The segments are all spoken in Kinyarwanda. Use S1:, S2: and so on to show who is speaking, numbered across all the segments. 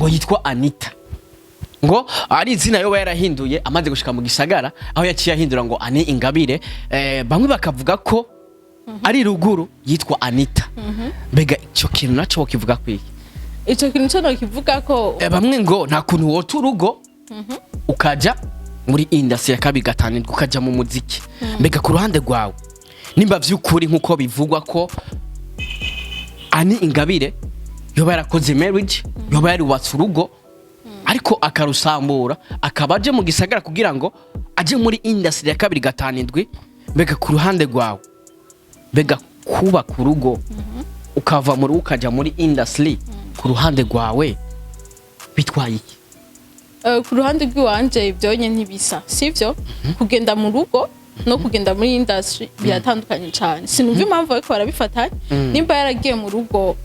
S1: ngo yitwa Anita, ngo ari izina yoba yarahinduye amaze gushika mu gisagara aho yaciye ahindura ngo Ani Ingabire. Bamwe bakavuga ko ari ruguru yitwa Anita. Mbega icyo kintu naco kivuga kwiki?
S2: Icyo kintu cyo no kivuga ko
S1: bamwe ngo nta kuntu wota urugo ukaja muri industry ya kabiri gatanu ukaja mu muziki. Mbega ku ruhande rwawe nimba vy'ukuri nkuko bivugwa ko Ani Ingabire yoba yarakoze marriage, yoba yarubatse urugo ariko akarusambura akabaje mu gisagara kugira ngo aje muri industry ya kabiri gatanu indwi, mbega ku ruhande rwawe mbega kuba ku rugo ukava muri ukaja muri industry ku ruhande rwawe bitwaye iki?
S2: Ku ruhande rw'iwanje ibyo nye ntibisa sivyo. Kugenda mu rugo no kugenda muri industry biratandukanye cyane. Sinumva impamvu ariko barabifatanya. Nimba yaragiye mu rugo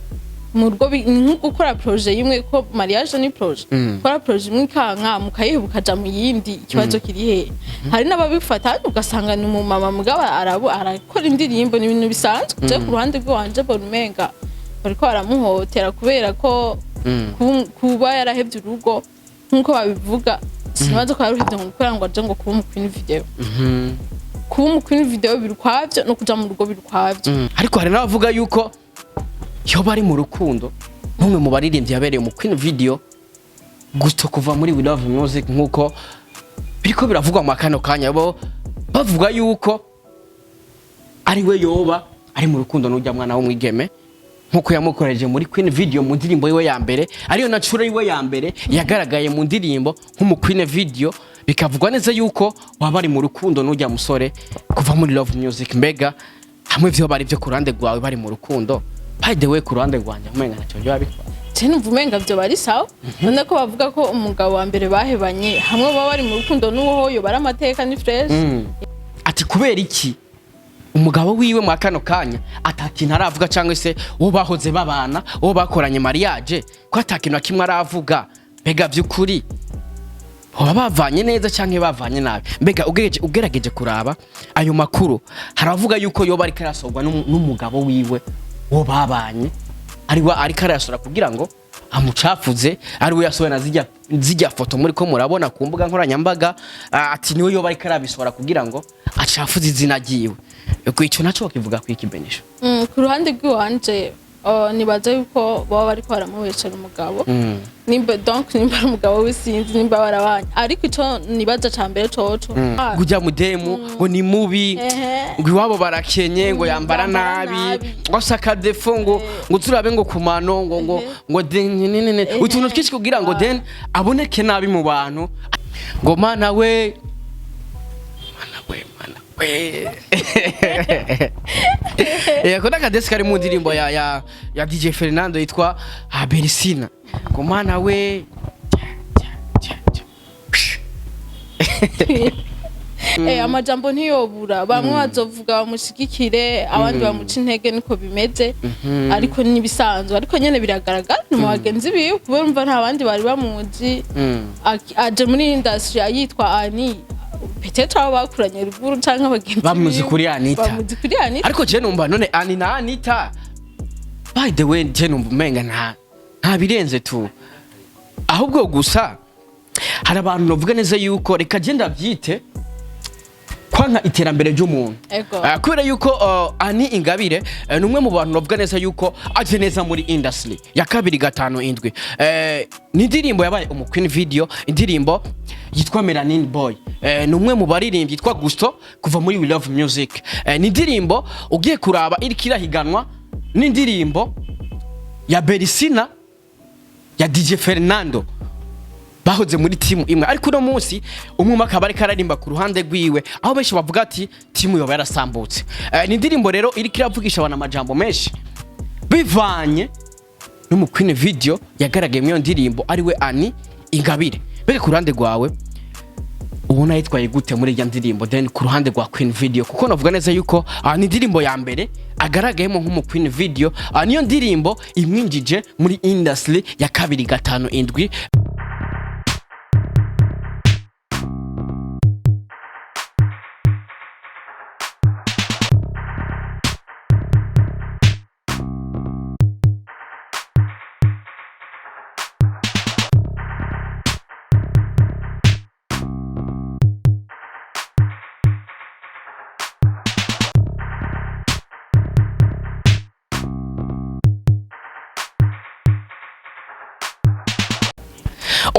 S2: gukora projet imwe ko mariage ni projet, gukora projet imwe kanka mukayibuka ja mu yindi, ikibazo kiri he? Hari n'ababifatanya ugasanga ni mu mama mugaba arakora indirimbo n'ibintu bisanzwe. Je ku ruhande rw'iwanje borumenga bariko baramuhotera kubera ko kuba yarahevye urugo nkuko babivuga. Sinabaza ko yaruhevye ngo gukora ngo aje ngo kuba mu queen video. Kuba mu queen video birukwavyo no kuja mu rugo birukwavyo.
S1: Ariko hari n'abavuga yuko yo bari mu rukundo numwe mu baririmbyi yabereye mu queen video gusto kuva muri We Love Music nkuko biriko biravugwa mu kano kanya, bo bavuga yuko ari we yoba ari mu rukundo n'ujya mwana wo mwigeme nkuko yamukoreje muri queen video mu ndirimbo yiwe ya mbere, ariyo nature yiwe ya mbere yagaragaye mu ndirimbo nk'umu queen video. Bikavugwa neza yuko waba ari mu rukundo n'ujya musore kuva muri Love Music. Mbega hamwe vyo bari vyo kurande rwawe bari mu rukundo, by the way ku ruhande rwanje umenga naco byo babikora
S2: cyane, uvumenga byo bari sawa. None ko bavuga ko umugabo wa mbere bahebanye hamwe baba bari mu rukundo n'uwo yo bari amateka ni fresh.
S1: Ati kubera iki umugabo wiwe mu kano kanya atakintu aravuga cyangwa se uwo bahoze babana uwo bakoranye mariage ko atakintu kimwe aravuga? Mbega by'ukuri baba bavanye neza cyangwa bavanye nabi? Mbega ugerageje kuraba ayo makuru haravuga yuko yoba ari karasogwa n'umugabo wiwe uwo babanye ari karasura kugira ngo amucafuze, ari we yasohoye na zijya foto muri ko murabona ku mbuga nkoranyambaga. Ati niwe yoba ari karabisora kugira ngo acafuze izina giwe. Uko icyo naco kivuga kwikibenisha.
S2: Ku ruhande rw'iwanje nibaza yuko baba bariko baramubeshera umugabo. Nimba umugabo w'isinzi nimba barabanye, ariko ico nibaza cambere coco
S1: gujya mudemu ngo ni mubi, ngo iwabo barakenye, ngo yambara nabi, ngo saka defo, ngo turabe ngo kumano ngo utuntu twinshi kugira ngo den aboneke nabi mu bantu. Ngo mana we kona kadesi kari mu ndirimbo ya DJ Fernando yitwa Berisina. Ngo mana we
S2: amajambo ntiyobura, bamwe bazovuga bamushigikire abandi bamuca intege, niko bimeze. Ariko nibisanzwe, ariko nyene biragaragara mu bagenzi biwe kubera umva nta bandi bari bamuzi. Aje muri industry ayitwa Ani, peut-être abo bakuranye ruguru canke abagenzi
S1: bamuzi kuri Anita. Ariko je numva none Ani na Anita, by the way je numva umenga nta birenze tu, ahubwo gusa hari abantu bavuga neza yuko reka je ndavyite kwanka iterambere ry'umuntu. Kubera yuko Ani Ingabire numwe mu bantu bavuga neza yuko aje neza muri industry ya kabiri gatanu indwi. Ni indirimbo yabaye umu queen video, indirimbo yitwa Melanin Boy. Numwe mu baririmbyi yitwa Gusto kuva muri We Love Music. Ni indirimbo ugiye kuraba iri kirahiganwa n'indirimbo ya Berisina ya DJ Fernando bahoze muri timu imwe, ariko no munsi umwe akaba ari kararimba ku ruhande rwiwe, aho benshi bavuga ati timu yoba yarasambutse. Ni indirimbo rero iri kiravugisha abana amajambo menshi bivanye n'umu queen video yagaragaye mu ndirimbo ari we Ani Ingabire. Mbega ku ruhande rwawe ubona yitwaye gute muri ya ndirimbo, then ku ruhande rwa queen video? Kuko navuga neza yuko ni indirimbo ya mbere agaragayemo nk'umu queen video, niyo ndirimbo imwinjije muri industry ya kabiri gatanu indwi.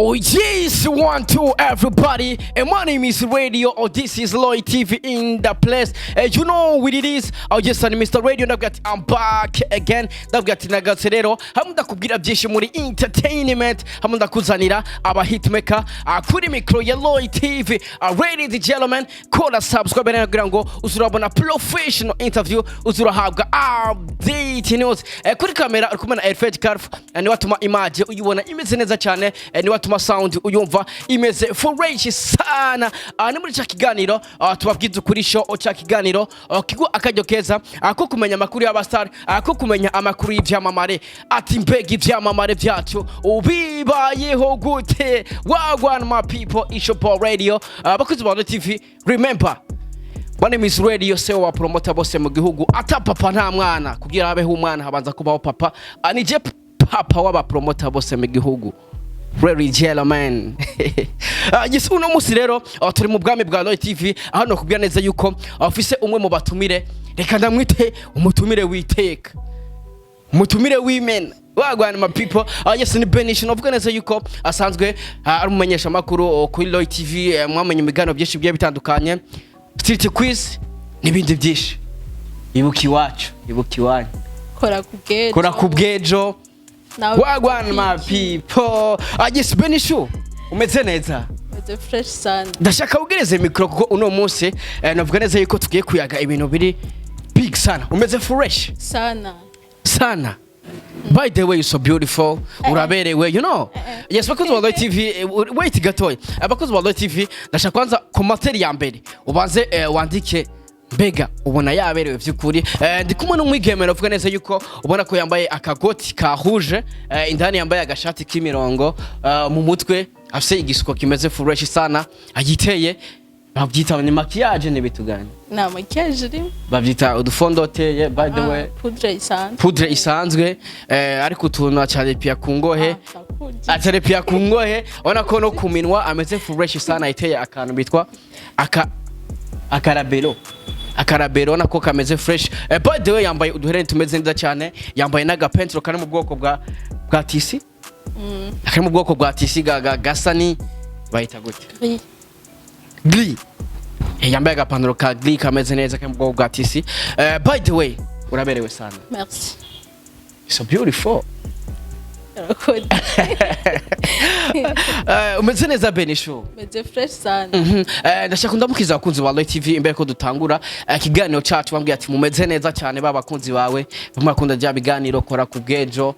S1: Oh yes, 1, 2, everybody. And my name is Radio. Oh, this is Lloyd TV in the place. You know what it is. Oh yes, I'm Mr. Radio. I'm back again. Nagaserero. Hamunda kubwira byinshi muri entertainment. Hamunda kuzanira aba hitmaker. Kuri micro ya Lloyd TV. Ladies and gentlemen, kora subscribe kugira ngo uzurabona professional interview, uzurahabwa update news. Kuri kamera uri kumena Airfed Carf. Ni watuma image uyibona imeze neza cyane. Ni watuma sound uyumva imeze fresh sana. Ni muri kiganiro tubabwiza ukuri show cha kiganiro kigo akajyo keza ko kumenya amakuru y'abastar, ko kumenya amakuru y'ivyamamare, ati mbega ivyamamare byacu ubibayeho gute. Wagwan my people, Ishopo Radio, bakuzi ba TV. Remember, my name is Radio, sewa wa promoter bose mu gihugu. Ata papa nta mwana, kugira abeho umwana habanza kubaho papa. Nije papa w'aba promoter bose mu gihugu. Very jello man. Yes, uno musi rero turi mu bwami bwa Lloyd TV, aho no kubya neza yuko afise umwe mu batumire, reka ndamwite umutumire witeka, umutumire women. Wagwana my people. Yes, ni Benisho uvuga neza yuko asanzwe ari umumenyesha makuru kuri Lloyd TV, mwamenye imigano byinshi bigiye bitandukanye, street quiz nibindi byinshi. Ibuki wacu, ibuki wanyu. Kora kubgejo. Wagwan my people. Yes, Benisho umeze neza.
S2: Umeze fresh sana.
S1: Ndashaka ugereze micro kuko uno munsi navuga neza yuko tugiye kuyaga ibintu biri big sana. Umeze fresh sana. By the way, you're so beautiful. Uraberewe, you know. Yes, bakozi wa Lloyd TV. Wait gatoya. Bakozi wa Lloyd TV, ndashaka kwanza komateri ya mbere ubanze wandike mbega ubona yaberewe by'ukuri. Ndi kumwe n'umwigemero uvuga neza yuko ubona ko yambaye akagoti ka rouge, indani yambaye agashati k'imirongo, mu mutwe afise igisuko kimeze fresh sana, agiteye babyita ni maquillage ne bituganye.
S2: Na maquillage iri
S1: babyita udufondoteye, by the way poudre isanzwe, ariko utuntu acarepia kungohe, acarepia kungohe, ona ko no kuminwa ameze fresh sana, iteye akantu bitwa akarabero nako kameze fresh. By the way, yambaye uduhereni tumeze neza cyane, yambaye n'agapentro kari mu bwoko bwa tisi, akari mu bwoko bwa tisi gasa ni bayita gute, gli. Yambaye agapantaro ka gli kameze neza kari mu bwoko bwa tisi. By the way, uraberewe sana.
S2: Merci.
S1: So beautiful. Umeze neza Benisho.
S2: Umeze fresh sana.
S1: Ndashaka ndamukiza abakunzi ba Lloyd TV imbere ko dutangura ikiganiro cyacu, bambwiye ati mumeze neza cyane babakunzi bawe, bamakunda bya biganiro kora kubgejo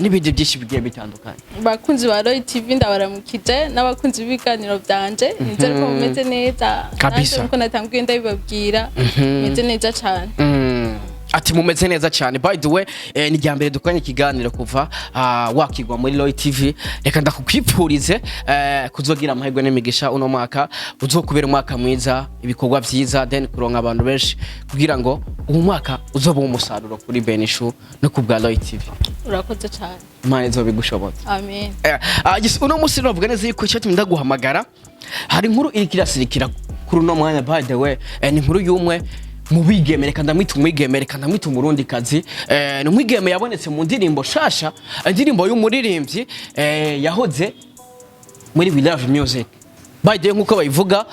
S1: n'ibindi byinshi bigiye bitandukanye.
S2: Bakunzi ba Lloyd TV ndabaramukije, n'abakunzi b'ibiganiro byanje, nizere ko mumeze neza.
S1: Kabisa.
S2: Nuko natangiye ndabibabwira, mumeze neza cyane.
S1: Ati mumeze neza cyane. By the way, ni ryambere dukanye ikiganiro kuva wakigwa muri Lloyd TV. Reka ndakukwipfurize kuzogira amahirwe n'imigisha uno mwaka, uzokubera umwaka mwiza, ibikorwa byiza, then kuronka abantu benshi kugira ngo uwo mwaka uzoba umusaruro kuri Benisho no kubwa Lloyd TV.
S2: Urakoze cyane.
S1: Imana izobigushobotse.
S2: Amen.
S1: Yes, uno musi novuga neza yuko cyati ndaguhamagara. Hari inkuru iri kirasirikira kuri uno mwanya. By the way, ni inkuru y'umwe mubigemere kandi amwita umwigemere kandi amwita umurundi kazi. Ni umwigeme yabonetse mu ndirimbo shasha, indirimbo y'umuririmbyi yahoze muri We Love Music. By the way, nkuko bayivuga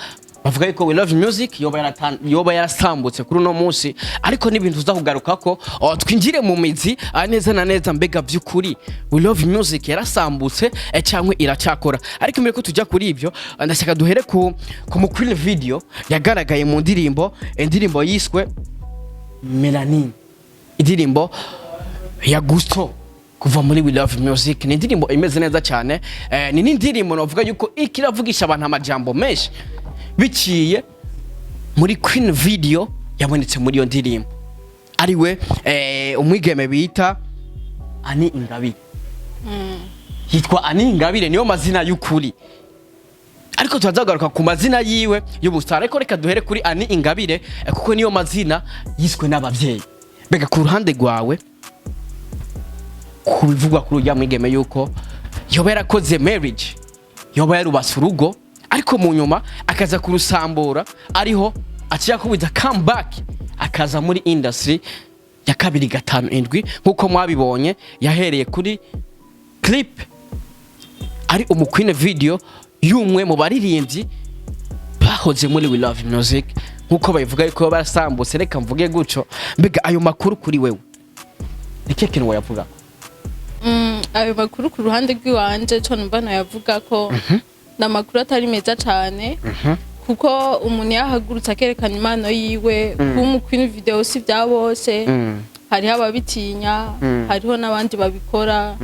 S1: bavuga yuko We Love Music yoba yarasambutse kuri uno munsi, ariko n'ibintu uzakugaruka ko twinjire mu mizi neza na neza, mbega by'ukuri We Love Music yarasambutse cyangwa iracyakora. Ariko mbere ko tujya kuri ibyo, ndashaka duhere ku mukwile video yagaragaye mu indirimbo yiswe Melanin, indirimbo ya Gusto kuva muri We Love Music. Ni indirimbo imeze neza cyane, ni n'indirimbo navuga yuko ikiravugisha abantu amajambo menshi biciye muri Queen video yabonetse muri iyo ndirimbo, ariwe umwigeme bita Ani Ingabire. Yitwa Ani Ingabire, niyo mazina y'ukuri, ariko tuzagaruka ku mazina yiwe y'ubusitani. Ariko reka duhere kuri Ani Ingabire kuko niyo mazina yiswe n'abavyeyi. Bega ku ruhande rwawe kubivugwa kuri ujya mwigeme yuko yoba yarakoze marriage, yoba yarubatse urugo, ariko mu nyuma akaza kurusambura, ariho aciye kubiza comeback akaza muri industry ya 257 nkuko mwabibonye. Yahereye kuri clip ari umukwine video y'umwe mu baririmbyi bahoze muri We Love Music nkuko bayivuga yuko barasambutse reka mvuge guco mbega ayo makuru kuri wewe iki kintu wayavuga
S2: ayo makuru ku ruhande rw'iwanje cyo mbana yavuga ko namakuru atari meza cyane kuko umuntu yahagurutse akerekana impano yiwe kumukwine video si bya bose hariho ababitinya hariho n'abandi babikora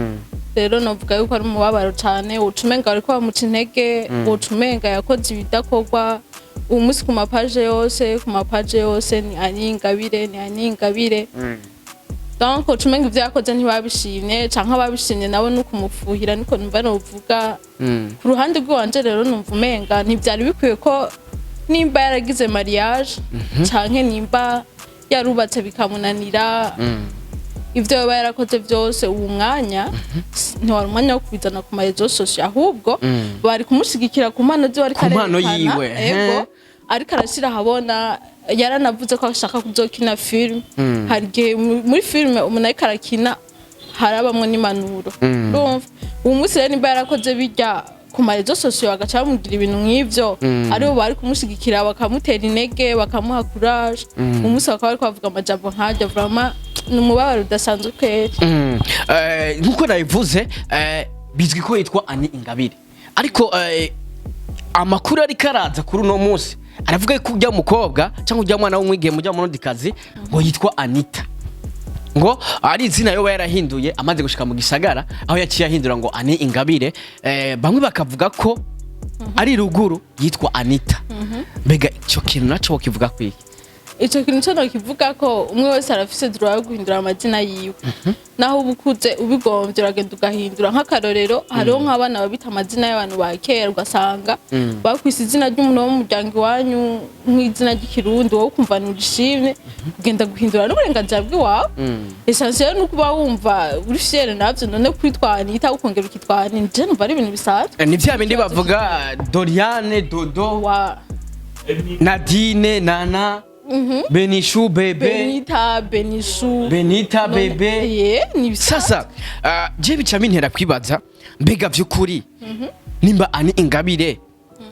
S2: rero novuga yuko ari umubabaro cyane ucumenga ariko bamuca intege ucumenga yakoze ibidakorwa umunsi ku mapaje yose ni Ingabire donc ucumenga ivyo yakoze ntibabishimye canke ababishimye nabo nuko umufuhira niko numva novuga ku ruhande rw'iwanje rero numva umenga ntivyari bikwiye ko nimba yaragize mariage canke nimba yarubatse bikamunanira ivyo yaba yarakoze vyose uwo mwanya ntiwari umwanya wo kubizana ku marezo social ahubwo bari kumushigikira ku mpano ziwe ariko
S1: yiwe
S2: ego ariko arashira habona yaranavuze ko ashaka kuzokina film hari gihe muri film umuntu ariko arakina harabamwe n'impanuro urumva uwo munsi rero nimba yarakoze bijya ku marezo social agaca bamugira ibintu nk'ivyo aribo bari kumushigikira bakamutera intege bakamuha courage umunsi bakaba bari kuvuga amajambo nkajya vraiment numubabaro udasanzwe kweri
S1: nkuko nabivuze bizwi ko yitwa Ani Ingabire ariko amakuru ari karaza kuri uno munsi aravuga ko ujya umukobwa cyangwa ujya mwana w'umwigeme mujya mu ndikazi ngo yitwa Anita ngo ari izina yo yarahinduye amaze gushika mu gisagara aho yaciye ahindura ngo Ani Ingabire bamwe bakavuga ko ari ruguru yitwa Anita mbega icyo kintu naco kivuga kwiki
S2: ico kintu cyo kivuga ko umwe wese arafise droit yo guhindura amazina yiwe naho ubukuze ubigomvye uragenda ugahindura nk'akarorero hariho nk'abana babita amazina y'abantu ba kera ugasanga bakwise izina ry'umuntu wo mu muryango iwanyu nk'izina ry'ikirundi wowe ukumva nurishimye ugenda guhindura n'uburenganzira bw'iwawe essentiel nuko uba wumva uri fier navyo none kwitwa Anita ukongera ukitwa Ani je numva ari ibintu bisanzwe
S1: ni vya bindi bavuga Doriane Dodo wa Nadine Nana Benishu bebe Benita bebe sasa je bica bintera kwibaza mbega vy'ukuri nimba Ani Ingabire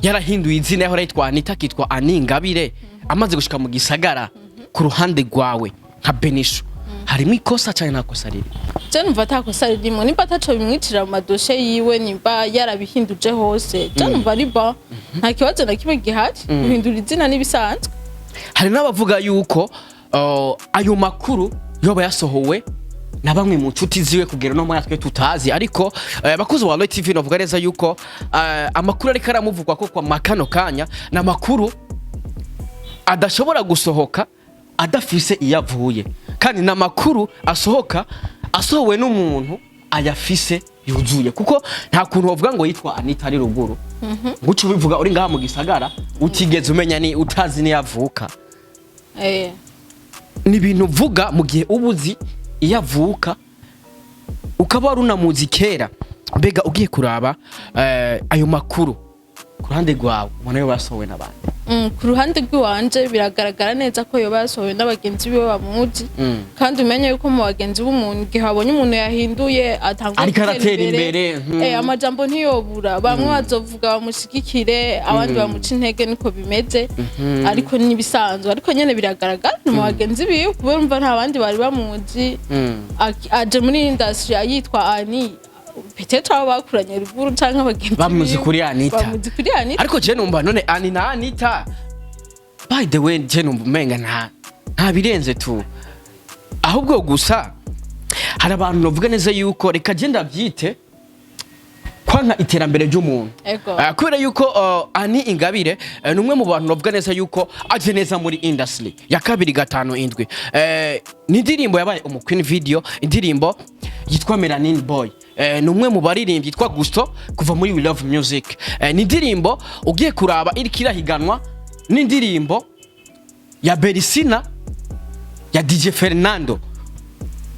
S1: yarahinduye izina yaho yitwa Anita kitwa Ani Ingabire amaze gushika mu gisagara ku ruhande rwawe nka Benishu harimo ikosa cyane nakosa riri
S2: je numva atakosa ririmo nimba ataco bimwicira mu madoshe yiwe nimba yarabihinduje hose je numva ari ba nta kibazo na kimwe gihari guhindura izina nibisanzwe
S1: hari n'abavuga yuko ayo makuru yoba yasohowe na bamwe mu nshuti ziwe kugera no mwatwe tutazi ariko bakuze wa TV novuga neza yuko amakuru ariko aramuvugwa ko kwa makano kanya na makuru adashobora gusohoka adafise iyavuye kandi na makuru asohowe n'umuntu ayafise yuzuye kuko nta kuntu bavuga ngo yitwa Anita ari ruguru guca ubivuga uri ngaha mu gisagara utigeze umenya ni utazi ni yavuka ni ibintu uvuga mu gihe ubuzi iyavuka ukaba warunamuzi kera mbega ugiye kuraba ayo makuru ku ruhande rwawe ubona yo basohowe n'abandi
S2: ku ruhande rw'iwanje biragaragara neza ko yo basohowe n'abagenzi biwe bamuzi kandi umenye yuko mu bagenzi b'umuntu igihe abonye umuntu yahinduye atangwa
S1: ariko aratera imbere
S2: amajambo ntiyobura bamwe bazovuga bamushigikire abandi bamuca intege niko bimeze ariko nibisanzwe ariko nyene biragaragara mu bagenzi biwe kubera umva nta bandi bari bamuzi aje muri industry ayitwa Ani peut-être abo bakuranye ruguru canke abagenzi
S1: bamuzi kuri Anita ariko je numva none Ani na Anita by the way je numva umenga nta birenze tu ahubwo gusa hari abantu novuga neza yuko reka je ndavyite kwanka iterambere ry'umuntu kubera yuko Ani Ingabire numwe mu bantu novuga neza yuko aje neza muri industry ya 257 ni indirimbo yabaye umukwini video indirimbo yitwa Melanin Boy numwe mu baririmbyi yitwa Gusto kuva muri We Love Music ni indirimbo ugiye kuraba iri kirahiganwa n'indirimbo ya Berisina ya DJ Fernando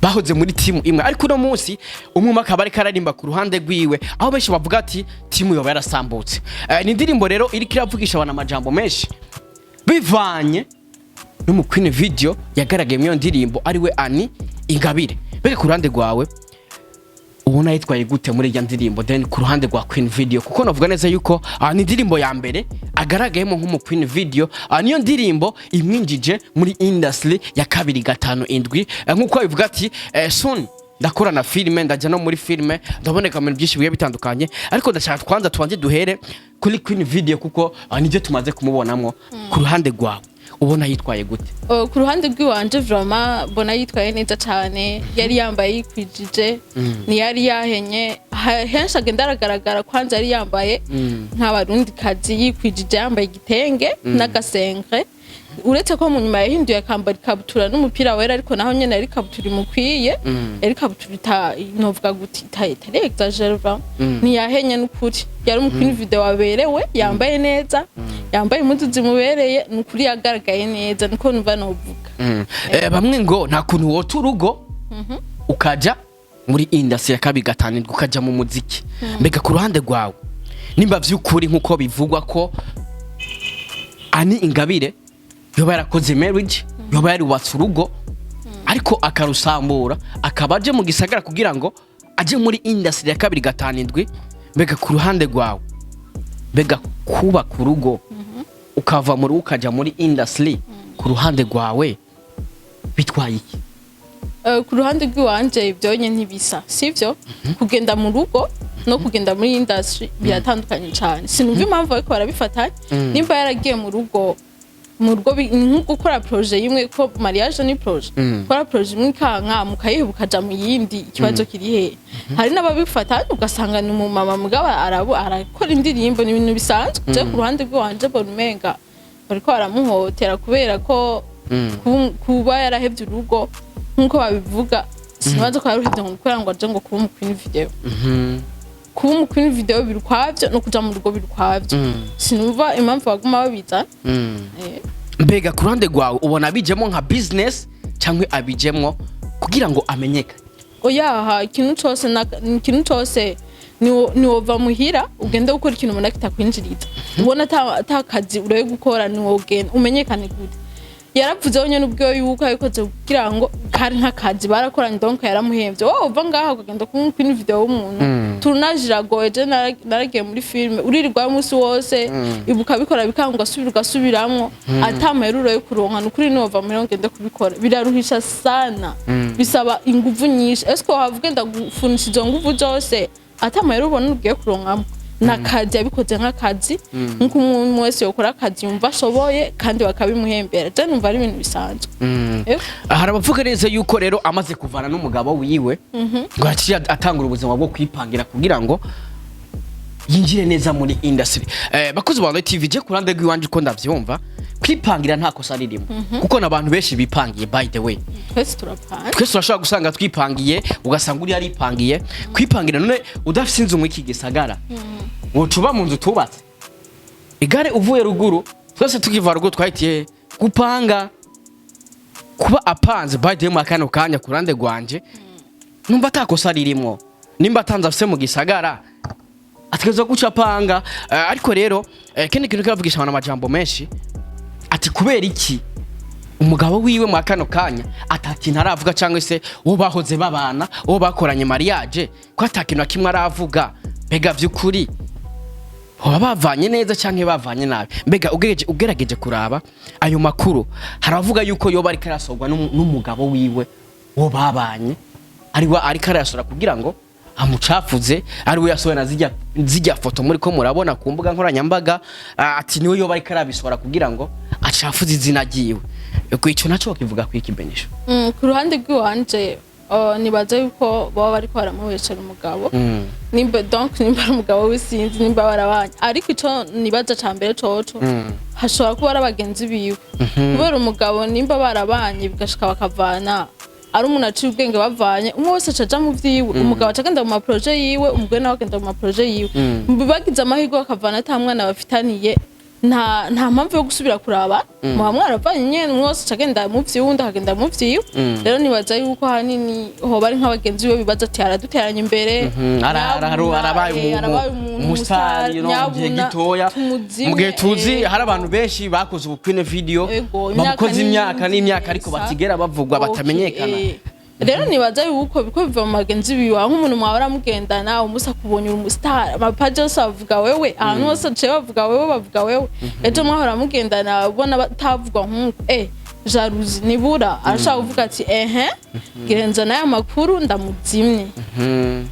S1: bahoze muri timu imwe ariko no munsi umwe akaba ari kararimba ku ruhande rwiwe aho benshi bavuga ati timu yoba yarasambutse ni indirimbo rero iri kiravugisha abana amajambo menshi bivanye n'umukwine video yagaragaye mu ndirimbo ari we Ani Ingabire beke ku ruhande rwawe ubona yitwaye gute muri ya ndirimbo then ku ruhande rwa Queen Video kuko navuga neza yuko ni indirimbo ya mbere agaragayemo nk'umu Queen Video niyo ndirimbo imwinjije muri industry ya 257 nk'uko bivuga ati soon ndakora na filime ndajya no muri filime ndaboneka mu byinshi biye bitandukanye ariko ndashaka kwanza tubanze duhere kuri Queen Video kuko nibyo tumaze kumubonamo ku ruhande rwawe ubona yitwaye gute
S2: ku ruhande rw'iwanje vraiment bona yitwaye neza cyane yari yambaye yikwijije ni yari yahenye henshi agenda aragaragara kwanza yari yambaye nk'abarundi kazi yikwijije yambaye igitenge n'agasenkre uretse ko mu nyuma yahinduye akambara ikabutura n'umupira wera ariko naho nyene yari kabutura imukwiye yari kabutura novuga guti itari exagere ni yahenye n'ukuri yari mu Queen Video waberewe yambaye neza yambaye impuzu zimubereye n'ukuri yagaragaye neza niko numva novuga
S1: bamwe ngo nta kuntu wota urugo ukaja muri industry ya 257 ukaja mu muziki mbega ku ruhande rwawe nimba vy'ukuri nkuko bivugwa ko Ani Ingabire yoba yarakoze marriage yoba yarubatse urugo ariko akarusambura akabaje mu gisagara kugira ngo aje muri industry ya 257 mbega ku ruhande rwawe mbega kuba ku rugo ukava muri ukaja muri industry ku ruhande rwawe bitwaye iki
S2: ku ruhande rw'iwanje ibyonye ntibisa sivyo kugenda mu rugo no kugenda muri industry biratandukanye cyane sinumva impamvu ariko barabifatanya nimba yaragiye mu rugo gukora projet yimwe ko mariage ni projet gukora projet imwe kanka mukayihe bukaja mu yindi ikibazo kiri he hari n'ababifatanya ugasanga ni mu mama mugaba arakora indirimbo ni ibintu bisanzwe je ku ruhande rw'iwanje bonumenga bariko baramuhotera kubera ko kuba yarahevye urugo nkuko babivuga sinabaza ko yaruhevye ngo gukora ngo aje ngo kuba mu Queen Video kuba mu Queen Video birukwavyo no kuja mu rugo birukwavyo sinumva impamvu baguma babiza
S1: mbega ku ruhande rwawe ubona bijemo nka business cyangwa abijemo kugira ngo amenyekane
S2: oya ikintu cyose ni wova muhira ugende gukora ikintu umuntu kitakwinjiriza ubona atakazi uraye gukora ni wogenda umenyekane gute yaravuze onye n'ubwo yuko ayikoze kugira ngo kari nk'akazi barakoranye donc yaramuhemvye uva ngaho ukagenda ku Queen Video w'umuntu turunajira goje naragiye muri filme uririrwa umunsi wose ibuka bikora bikanga ugasubiramo atameruro yo kuronka n'ukuri nova muri ngende kubikora biraruhisha sana bisaba inguvu nyinshi esko havugenda gufunisha izo nguvu zose atameruro ubona ugiye kuronkamo nakazi yabikoze nk'akazi nkuko umuntu wese yokora akazi yumva ashoboye kandi bakabimuhembera je numva ari ibintu bisanzwe
S1: harabavuga neza yuko rero amaze kuvana n'umugabo wiwe ngo yaciye atangura ubuzima bwo kwipangira kugira ngo yinjire neza muri industry bakoze ba TV je kurande rw'iwanje ko ndavyumva kwipangira nta kosa ririmo kuko nabantu benshi bipangiye by the way
S2: twese
S1: turashaka gusanga twipangiye ugasanga uri yaripangiye kwipangira none udafite inzu mu iki gisagara wocuba mu nzu tubatse igare uvuye ruguru twese tukiva ruguru twahitiye gupanga kuba apanze by the way makano kanya kurande rwanje numva atakosa ririmo nimba atanze afise mu gisagara ategeza gucapanga ariko rero kene kintu kiravugisha abantu amajambo menshi ati kubera iki umugabo wiwe mu kano kanya atakintu aravuga cyangwa se uwo bahoze babana uwo bakoranye mariage ko atakintu kimwe aravuga mbega vy'ukuri baba bavanye neza cyangwa bavanye nabi mbega ugerageje kuraba ayo makuru haravuga yuko yoba ari karasogwa n'umugabo wiwe wo babanye ari karasora kugira ngo amucafuze ari we yasohoye na zijya foto muri ko murabona ku mbuga nkoranyambaga ati niwe yoba ari karabisora kugira ngo acafuze izina giwe uko ico naco kivuga kwikibenisho
S2: ku ruhande rw'iwanje nibaza yuko baba bari ko baramuheshera umugabo nimba ari umugabo w'isinzi nimba barabanye ariko ico nibaza cambere coco hashobora kuba ari abagenzi biwe kubera umugabo nimba barabanye bigashika bakavana ari umuntu aciye ubwenge bavanye umwe wese acaja mu vyiwe umugabo acagenda mu projet yiwe umugore nawe agenda mu projet yiwe bagize amahirwe bakavana ata mwana bafitaniye nta mpamvu yo gusubira kuraba muha mwaravanye nyene umwe wese acagenda mu vyiwe undi akagenda mu vyiwe rero nibaza yuko hanini ho bari nk'abagenzi biwe bibaza ati araduteranya imbere
S1: arabaye umusitari no gihe gitoya mu gihe tuzi hari abantu benshi bakoze ubu Queen Video bakoze imyaka n'imyaka ariko batigera bavugwa batamenyekana
S2: rero nibaza yuko biko biva mu magenzi biwa nk'umuntu mwabara mugendana umusa kubonye umustar amapaje yose avuga wewe ahantu hose ce bavuga wewe ejo mwahora mugendana ubona batavugwa nk'uko jalousie nibura arashaka kuvuga ati girenza nayo makuru ndamuzimye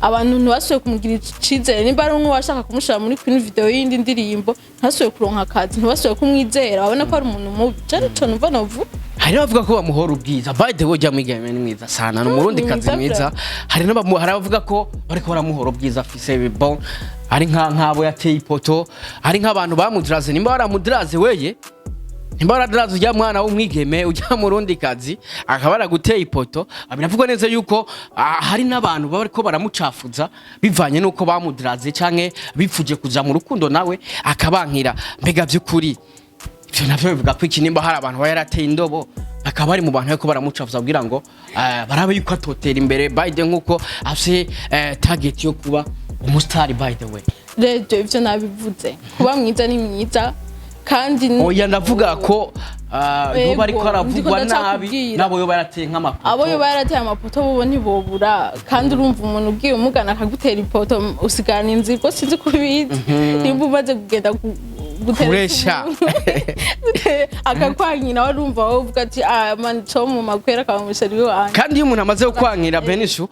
S2: abantu ntibasuye kumugira icizere nimba ari washaka kumushira muri kwini video y'indi ndirimbo ntasuye kuronka akazi ntibasuye kumwizera babona ko ari umuntu mubi cyane cyo numva novu
S1: hari bavuga ko bamuhora ubwiza by the way jya mwigeme ni mwiza sana no murundi kazi mwiza hari abavuga ko bariko baramuhora ubwiza afise bon ari nkabo yateye ipoto ari nk'abantu bamudiraze nimba baramudraze weye Imbara drazo ya mwana w'umwigeme ujya mu rundi kazi akabara guteye ipoto abinavuga neza yuko hari nabantu bariko baramucafuza bivanye nuko bamudraze canke bipfuje kuja mu rukundo nawe akabankira mbega by'ukuri ivyo navyo bivuga ko ikinimba hari abantu bayarateye indobo akaba ari mu bantu bariko baramucafuza kugira ngo barabe yuko atotera imbere by the nkuko afise target yo kuba umustar by the way
S2: rero ivyo nabivuze kuba mwiza ni mwiza kandi
S1: oya ndavuga ko yo bari ko aravugwa nabi nabo yo barateye nk'amapoto
S2: abo yo barateye amapoto bo ntibobura kandi urumva umuntu ugiye umugana akagutera ipoto usigana inziko sinzi kubizi nimba umaze kugenda
S1: guteresha
S2: akakwanyina warumva wowe uvuga ati man cyo mu makwera kamushari wanjye
S1: kandi iyo umuntu amaze kwankira Benishu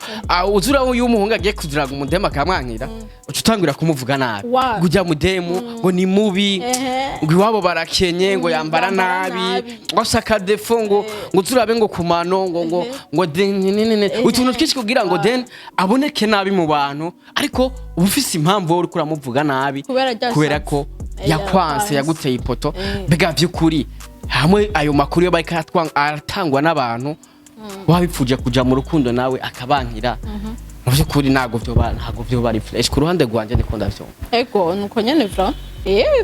S1: uzura uyu muhunga agiye kuziraga umudema kamwankira ucutangira kumuvuga nabi gujya mudemu ngo ni mubi ngo iwabo barakenye ngo yambara nabi ngo saka defo ngo uzurabe ngo kumano ngo utuntu twinshi kugira ngo den aboneke nabi mu bantu ariko ubufise impamvu uri kuramuvuga nabi kubera ko yakwanse yaguteye ipoto mbega by'ukuri hamwe ayo makuru yo barika aratangwa n'abantu wabipfuje kuja mu rukundo nawe akabankira mu by'ukuri ntago byo bari fresh ku ruhande rwanje ndiko ndavyo
S2: ego nuko nyene vra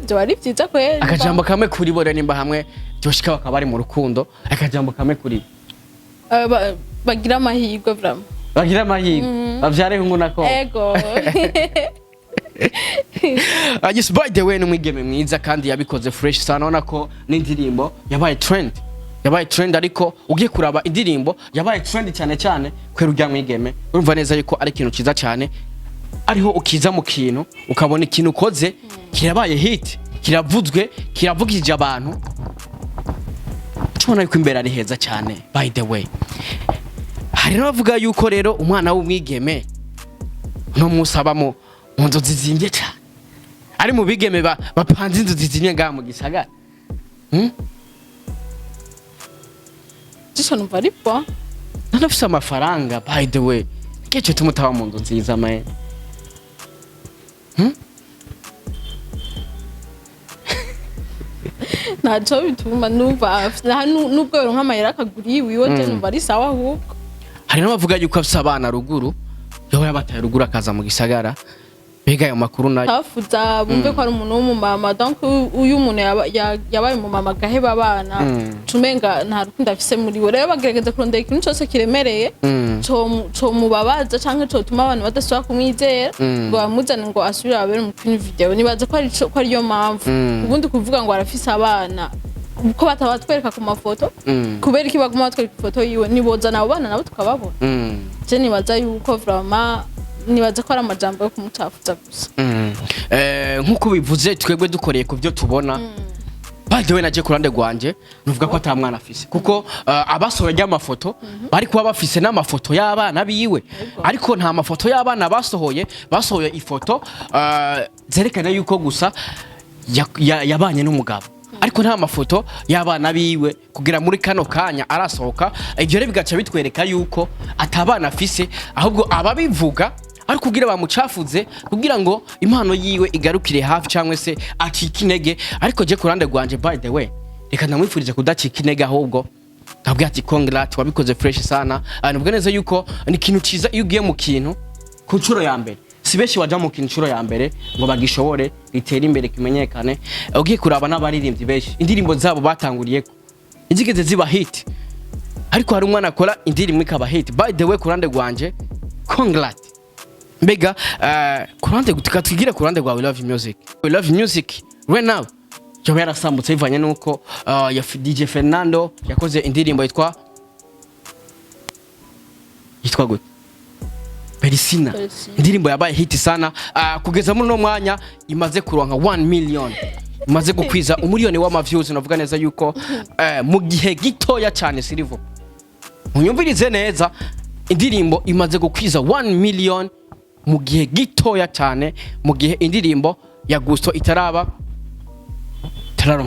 S2: byo bari byiza kwe
S1: akajambo kamwe kuri bore nimba hamwe byoshika bakaba ari mu rukundo akajambo kamwe kuri
S2: bagira amahirwe vra
S1: bagira amahirwe bavyare hungu nako
S2: ego
S1: Just by the way n'umwigeme mwiza kandi yabikoze fresh sana ona ko n'indirimbo yabaye trend ariko ugiye kuraba indirimbo yabaye trend cyane kwera ujya mwigeme urumva neza yuko ari ikintu ciza cyane ariho ukiza mu kintu ukabona ikintu ukoze kirabaye hit kiravuzwe kiravugije abantu tubona yuko imbere ari heza cyane by the way hari navuga yuko rero umwana w'umwigeme no musabamo Munzo zizimbye cyane ari mu bigeme bapanze inzu zizimbye ngaha mu gisagara
S2: Jisho numva ripo
S1: nanafise amafaranga by the way kecho tumutaba mu nzu nziza maye
S2: Nacho bituma numva nubwo nk'amayira akaguriwe iwe je numva ari sawa ahubwo
S1: hari n'abavuga yuko afise abana ruguru yo yabataye ruguru akaza mu gisagara Bega ayo makuru nayo
S2: hafuza bumve ko ari umuntu w'umumama donc uyu muntu yabaye umumama gaheba abana cumenga nta rukundo afise muri we rero bagerageza kurondera ikintu cyose kiremereye cyo mubabaza canke cyo tuma abantu badasubira kumwizera ngo bamuzane ngo asubire abere mu kwini video nibaza ko ari yo mpamvu ubundi kuvuga ngo arafise abana ko batabatwereka ku mafoto kubera iki baguma batwereka ifoto yiwe niboza nabo bana nabo tukababona je nibaza yuko vraiment nibaza ko ari amajambo yo kumucafuza gusa
S1: nkuko bivuze twebwe dukoreye ku byo tubona badewe naje kurande gwanje nuvuga ko atamwana afise kuko abasohoye ry'amafoto bari kuba bafise n'amafoto y'abana biwe ariko nta mafoto y'abana basohoye ifoto zerekana yuko gusa yabanye n'umugabo ariko nta mafoto y'abana biwe kugira muri kano kanya arasohoka ibyo rero bigaca bitwereka yuko atabana afise ahubwo ababivuga ari kugira bamucafuze kugira ngo impano yiwe igarukire hafi cyangwa se acika intege ariko je kurande rwanje by the way reka ndamwifurije kudacika intege ahubwo ndabwira ati congrats wabikoze fresh sana nubwo neza yuko ni ikintu ciza iyo ugiye mu kintu ku ncuro ya mbere si benshi waja mu kintu ncuro ya mbere ngo bagishobore ritera imbere kimenyekane ugiye kuraba n'abaririmbyi benshi indirimbo zabo batanguriyeko izigeze ziba hit ariko hari umwana akora indirimbo ikaba hit by the way kurande rwanje congrats Mbega kurande tukatwigira kurande rwa We Love Music right now yo yarasambutse bivanye nuko ya DJ Fernando yakoze indirimbo yitwa yitwa gute Perisina. Indirimbo yabaye hit sana kugeza muri no mwanya imaze kuronka 1 million, imaze gukwiza umuriyoni w'amaviews. Navuga neza yuko mu gihe gitoya cyane Sirivo, munyumvirize neza, indirimbo imaze gukwiza 1 million mu gihe gitoya cyane, mu gihe indirimbo ya Gusto itararonka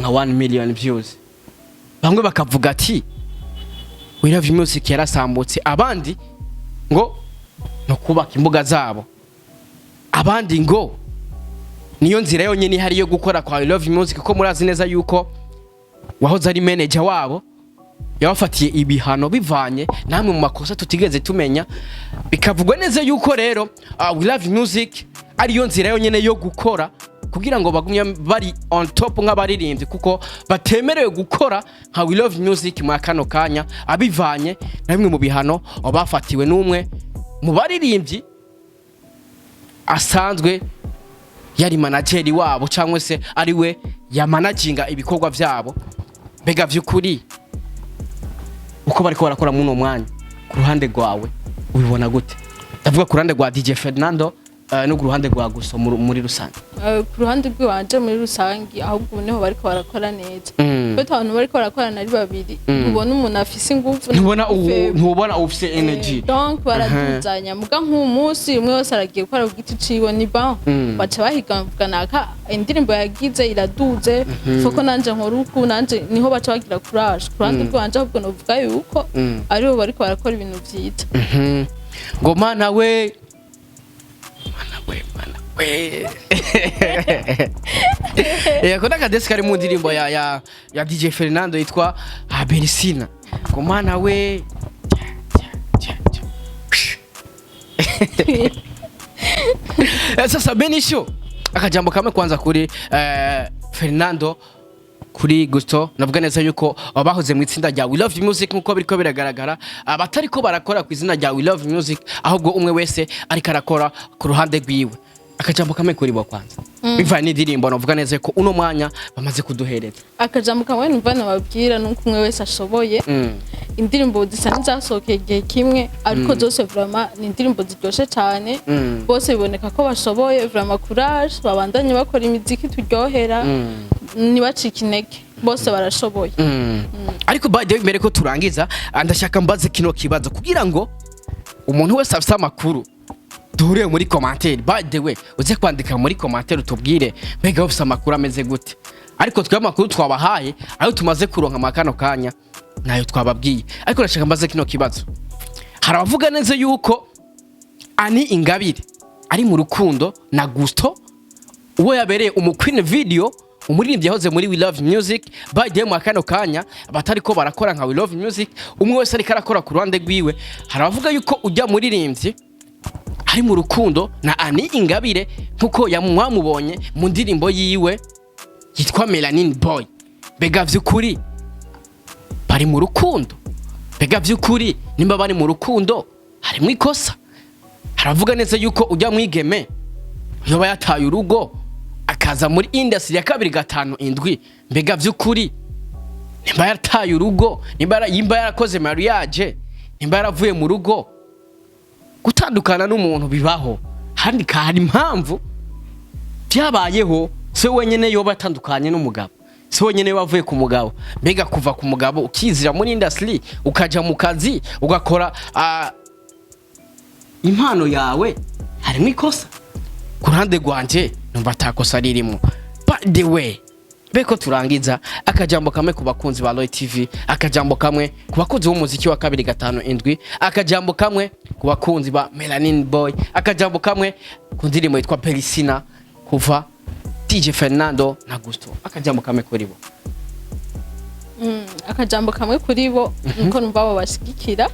S1: 1 million views. Bamwe bakavuga ati We Love Music yarasambutse, abandi ngo no kubaka imbuga zabo, abandi ngo niyo nzira yonyine ihari yo gukora kwa We Love Music, ko murazi neza yuko wahoze ari manager wabo yabafatiye ibihano bivanye namwe mu makosa tutigeze tumenya. Bikavugwa neza yuko rero We Love Music ariyo nzira yonyine yo gukora kugira ngo bagumye bari on top nk'abaririmbyi, kuko batemerewe gukora nka We Love Music mu kano kanya, abivanye na bimwe mu bihano bafatiwe n'umwe mu baririmbyi asanzwe yari manageri wabo, cyangwa se ari we ya managinga ibikorwa byabo. Mbega vy'ukuri uko bariko barakora mu no mwanya, ku ruhande rwawe ubibona gute? Ndavuga ku ruhande rwa DJ Fernando no ku ruhande rwa Gusto muri rusange.
S2: Ku ruhande rw'iwanje muri rusange ahubwo niho bariko barakora neza. Beto abantu bariko barakora nari babiri, ubona umuntu afise ingufu,
S1: ntubona ufise energy,
S2: donc baraduzanya. Muga nk'umunsi umwe wose aragiye gukora ku giti ciwe, ni bon baca bahigana ka indirimbo yagize iraduze, foko nanje nkoruku nanje niho baca bagira courage. Ku ruhande rw'iwanje ahubwo novuga yuko aribo bariko barakora ibintu vyiza.
S1: Ngo mana we kuna kadesi kari mu ndirimbo ya DJ Fernando yitwa Perisina. Ngo mana we sasa Benisho akajambo kamwe kwanza kuri Fernando kuri Gusto. Navuga neza yuko abahoze mu itsinda rya We Love Music nkuko biriko biragaragara, abatari ko barakora ku izina rya We Love Music, ahubwo umwe wese ariko arakora ku ruhande rwiwe. Akajambo kamwe kuri bo kwanza bivanye n'indirimbo. Navuga neza ko uno mwanya bamaze kuduhereza
S2: akajambo kamwe numva nababwira nuko umwe wese ashoboye. Indirimbo zisa n'izasohokeye igihe kimwe, ariko zose vraiment ni indirimbo ziryoshe cyane. Bose biboneka ko bashoboye, vraiment courage, babandanye bakora imiziki turyohera, ntibacike intege, bose barashoboye.
S1: Ariko by the way, mbere ko turangiza, ndashaka mbaze kino kibazo kugira ngo umuntu wese afite amakuru duhure muri commentaire. By the way, uze kwandika muri commentaire utubwire mbega ufite amakuru ameze gute. Ariko twa amakuru twabahaye ayo tumaze kuronka makano kanya nayo twababwiye. Ariko ndashaka mbaze kino kibazo, haravuga neza yuko Ani Ingabire ari mu rukundo na Gusto, uwo yabereye umukwine video, umuririmbyi yahoze muri We Love Music. By the way, makano kanya batari ko barakora nka We Love Music, umwe wese ari karakora ku ruhande rwiwe. Haravuga yuko ujya muririmbyi ari mu rukundo na Ani Ingabire nkuko yamwamubonye mu ndirimbo yiwe yitwa Melanin Boy. Mbega vy'ukuri bari mu rukundo? Mbega vy'ukuri nimba bari mu rukundo hari mwikosa? Haravuga neza yuko ujya mwigeme yoba yataye urugo akaza muri industry ya 257. Mbega vy'ukuri nimba yataye urugo, nimba yarakoze mariage, nimba yaravuye mu rugo, gutandukana n'umuntu bibaho, handi hari impamvu byabayeho. Se wenyene yoba atandukanye n'umugabo, se wenyene wavuye ku mugabo. Mbega kuva ku mugabo ukizira muri industry ukaja mu kazi ugakora impano yawe, harimo ikosa? Ku ruhande rwanje numva atakosa ririmo. By the way, beko turangiza, akajambo kamwe ku bakunzi ba Roy TV, akajambo kamwe ku bakunzi b'umuziki wa 257, akajambo kamwe ku bakunzi ba Melanin Boy, akajambo kamwe ku ndirimbo yitwa Perisina kuva DJ Fernando na Gusto. Akajambo kamwe kuri bo.
S2: Akajambo kamwe kuri bo nuko numva babashigikira,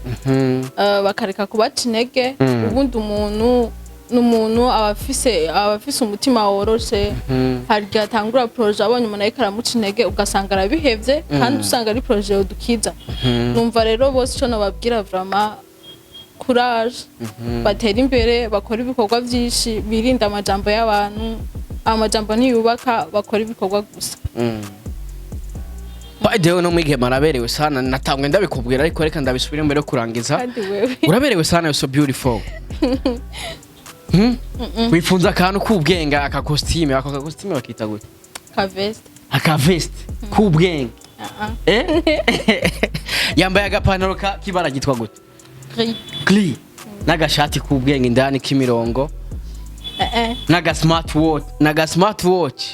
S2: bakareka kubaca intege. Ubundi umuntu abafise umutima woroshe, hari gatangura projet abonye umuntu ariko aramuca intege ugasanga arabihevye, kandi usanga ari projet yodukiza. Numva rero bose cyo nababwira vraiment courage, batera imbere, bakora ibikorwa byinshi, birinda amajambo y'abantu. Amajambo ntiyubaka, bakora ibikorwa gusa.
S1: by the way no mwigema araberewe sana natangwe ndabikubwira ariko reka ndabisubire mbere yo kurangiza
S2: kandi wewe
S1: uraberewe sana so beautiful wifunza akantu k'ubwenga aka costume bakita gute aka vest k'ubwenga yambaye agapantaro k'ibara gitwa gute gris n'agashati k'ubwenga indani k'imirongo naga smartwatch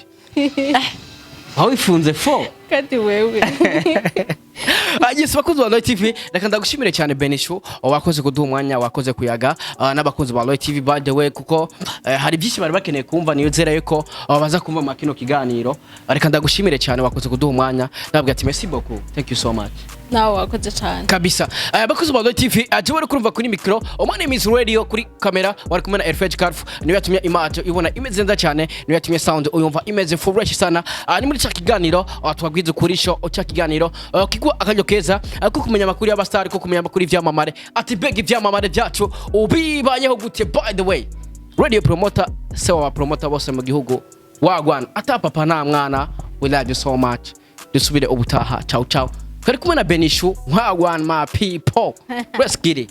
S1: aho ifunze fo
S2: kandi wewe
S1: Yes, bakunzi ba Loy TV reka ndagushimire cyane Benishu wakoze kuduha umwanya wakoze kuyaga n'abakunzi ba Loy TV by the way kuko hari byinshi bari bakeneye kumva niyo zera yuko baza kumva makino kiganiro reka ndagushimire cyane wakoze kuduha umwanya ndabwira ati merci beaucoup thank you so much
S2: nawe wakoze cyane
S1: kabisa bakunzi ba Loy TV aje wari kurumva kuri micro umane Miss Radio kuri kamera wari kumena Airfage Carf niyo yatumye image ibona imeze nza cyane niyo yatumye sound uyumva imeze fresh sana ni muri cya kiganiro twabwize kuri show cya kiganiro kigwa akanyo keza ko kumenya makuru y'abastar ko kumenya makuru ivyamamare ati beg ivyamamare byacu ubibayeho gute by the way radio promoter se wa promoter bose mu gihugu wagwana ata papa na mwana we love you so much dusubire ubutaha ciao ciao kari kumena Benishu wagwana my people let's get it